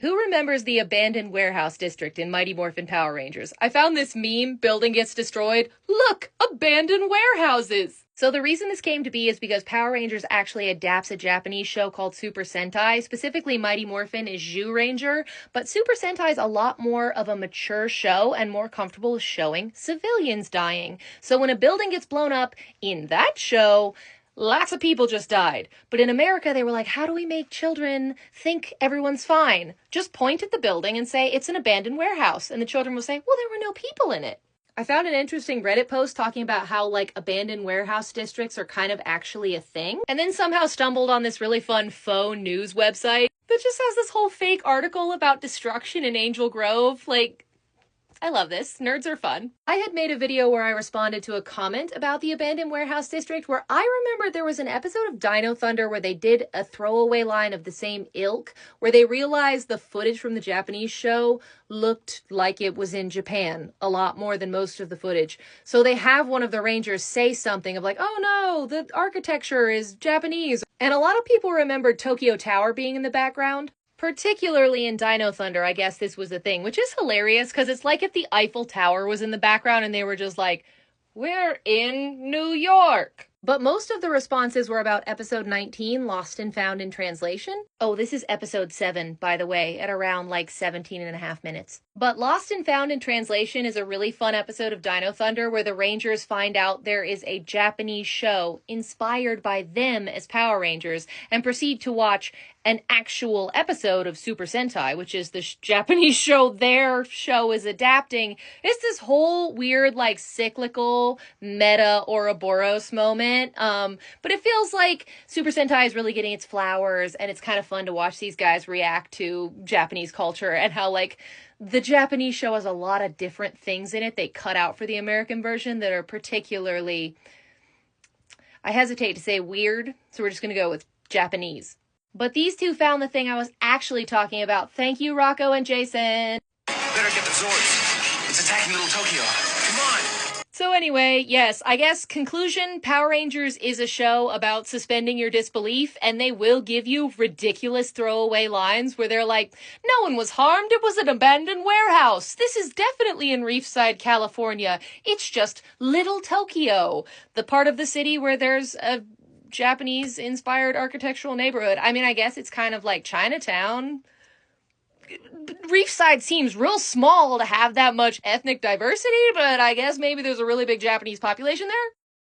Who remembers the abandoned warehouse district in Mighty Morphin Power Rangers? I found this meme, building gets destroyed. Look, abandoned warehouses! So the reason this came to be is because Power Rangers actually adapts a Japanese show called Super Sentai. Specifically, Mighty Morphin is Zyuranger, but Super Sentai is a lot more of a mature show and more comfortable with showing civilians dying. So when a building gets blown up in that show, lots of people just died. But in America, they were like, how do we make children think everyone's fine? Just point at the building and say, it's an abandoned warehouse. And the children will say, well, there were no people in it. I found an interesting Reddit post talking about how, like, abandoned warehouse districts are kind of actually a thing. And then somehow stumbled on this really fun faux news website that just has this whole fake article about destruction in Angel Grove. Like, I love this. Nerds are fun. I had made a video where I responded to a comment about the abandoned warehouse district where I remembered there was an episode of Dino Thunder where they did a throwaway line of the same ilk, where they realized the footage from the Japanese show looked like it was in Japan a lot more than most of the footage. So they have one of the Rangers say something of like, oh no, the architecture is Japanese. And a lot of people remembered Tokyo Tower being in the background. Particularly in Dino Thunder, I guess this was a thing, which is hilarious because it's like if the Eiffel Tower was in the background and they were just like, we're in New York. But most of the responses were about episode 19, Lost and Found in Translation. Oh, this is episode 7, by the way, at around like 17 and a half minutes. But Lost and Found in Translation is a really fun episode of Dino Thunder where the Rangers find out there is a Japanese show inspired by them as Power Rangers and proceed to watch an actual episode of Super Sentai, which is the Japanese show their show is adapting. It's this whole weird, like, cyclical meta Ouroboros moment. But it feels like Super Sentai is really getting its flowers, and it's kind of fun to watch these guys react to Japanese culture and how, like, the Japanese show has a lot of different things in it they cut out for the American version that are particularly, I hesitate to say weird, so we're just going to go with Japanese. But these two found the thing I was actually talking about. Thank you, Rocco and Jason. Better get the Zords. It's attacking Little Tokyo. Come on. So anyway, yes, I guess conclusion, Power Rangers is a show about suspending your disbelief, and they will give you ridiculous throwaway lines where they're like, no one was harmed, it was an abandoned warehouse. This is definitely in Reefside, California. It's just Little Tokyo, the part of the city where there's a Japanese-inspired architectural neighborhood. I mean, I guess it's kind of like Chinatown. Reefside seems real small to have that much ethnic diversity, but I guess maybe there's a really big Japanese population there.